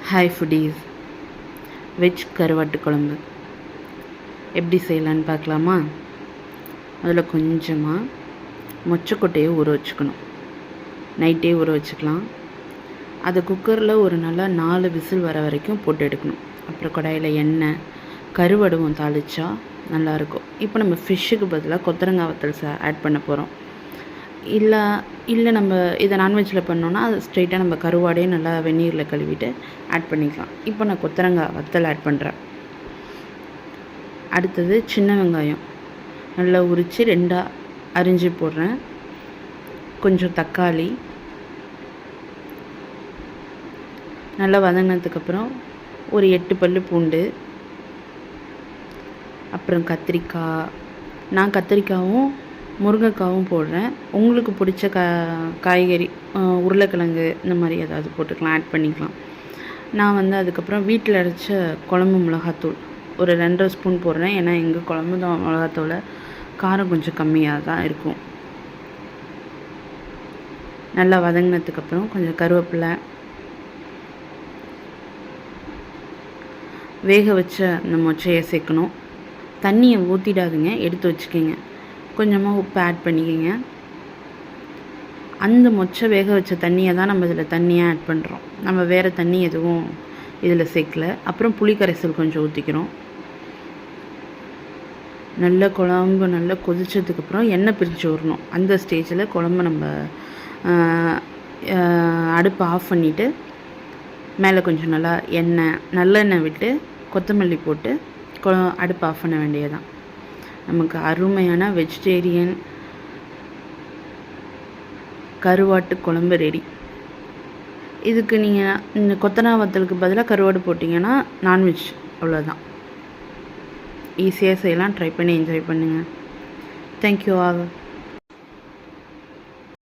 Hi foodies, veg கருவாட்டு குழம்பு எப்படி செய்யலான்னு பார்க்கலாமா? அதில் கொஞ்சமாக மொச்சக்கொட்டையை ஊற வச்சுக்கணும். நைட்டே ஊற வச்சுக்கலாம். அதை குக்கரில் ஒரு நல்லா 4 விசில் வர வரைக்கும் போட்டு எடுக்கணும். அப்புறம் கடாயில் எண்ணெய், கருவடுவம் தாளித்தா நல்லாயிருக்கும். இப்போ நம்ம ஃபிஷ்ஷுக்கு பதிலாக கொத்தரங்காய் வத்தல் ஆட் பண்ண போகிறோம். இல்லை நம்ம இதை நான்வெஜ்ஜில் பண்ணோன்னா அது ஸ்ட்ரெயிட்டாக நம்ம கருவாடையே நல்லா வெந்நீரில் கழுவிட்டு ஆட் பண்ணிக்கலாம். இப்போ நான் கொத்தரங்காய் வத்தல் ஆட் பண்ணுறேன். அடுத்தது சின்ன வெங்காயம் நல்லா உரித்து 2ஆக அரிஞ்சு போடுறேன். கொஞ்சம் தக்காளி நல்லா வதங்கினதுக்கப்புறம் ஒரு 8 பல் பூண்டு, அப்புறம் கத்திரிக்காய். நான் கத்திரிக்காயும் முருங்கைக்காவும் போடுறேன். உங்களுக்கு பிடிச்ச காய்கறி உருளைக்கிழங்கு இந்த மாதிரி ஏதாவது போட்டுக்கலாம், ஆட் பண்ணிக்கலாம். நான் அதுக்கப்புறம் வீட்டில் அரைச்ச குழம்பு மிளகாத்தூள் ஒரு 2.5 ஸ்பூன் போடுறேன். ஏன்னா எங்கள் குழம்பு மிளகாத்தூளை காரம் கொஞ்சம் கம்மியாக தான் இருக்கும். நல்லா வதங்கினதுக்கப்புறம் கொஞ்சம் கருவேப்பிலை, வேக வச்ச அந்த மொச்சையை சேர்க்கணும். தண்ணியை ஊற்றிடாதுங்க, எடுத்து வச்சுக்கிங்க. கொஞ்சமாக உப்பு ஆட் பண்ணிக்கோங்க. அந்த மொச்சை வேக வச்ச தண்ணியை தான் நம்ம இதில் தண்ணியாக ஆட் பண்ணுறோம். நம்ம வேறு தண்ணி எதுவும் இதில் சேர்க்கல. அப்புறம் புளி கரைசல் கொஞ்சம் ஊற்றிக்கிறோம். நல்ல குழம்பு நல்லா கொதிச்சதுக்கப்புறம் எண்ணெய் பிரித்து வரணும். அந்த ஸ்டேஜில் குழம்பு நம்ம அடுப்பை ஆஃப் பண்ணிவிட்டு மேலே கொஞ்சம் நல்லா நல்லெண்ணெய் விட்டு கொத்தமல்லி போட்டு அடுப்பை ஆஃப் பண்ண வேண்டியதுதான். நமக்கு அருமையான வெஜிடேரியன் கருவாட்டு குழம்பு ரெடி. இதுக்கு நீங்கள் இந்த கொத்தனார் வத்தலுக்கு பதிலாக கருவாடு போட்டிங்கன்னா நான்வெஜ். அவ்வளோதான். ஈஸியாக செய்யலாம். ட்ரை பண்ணி என்ஜாய் பண்ணுங்கள். Thank you all.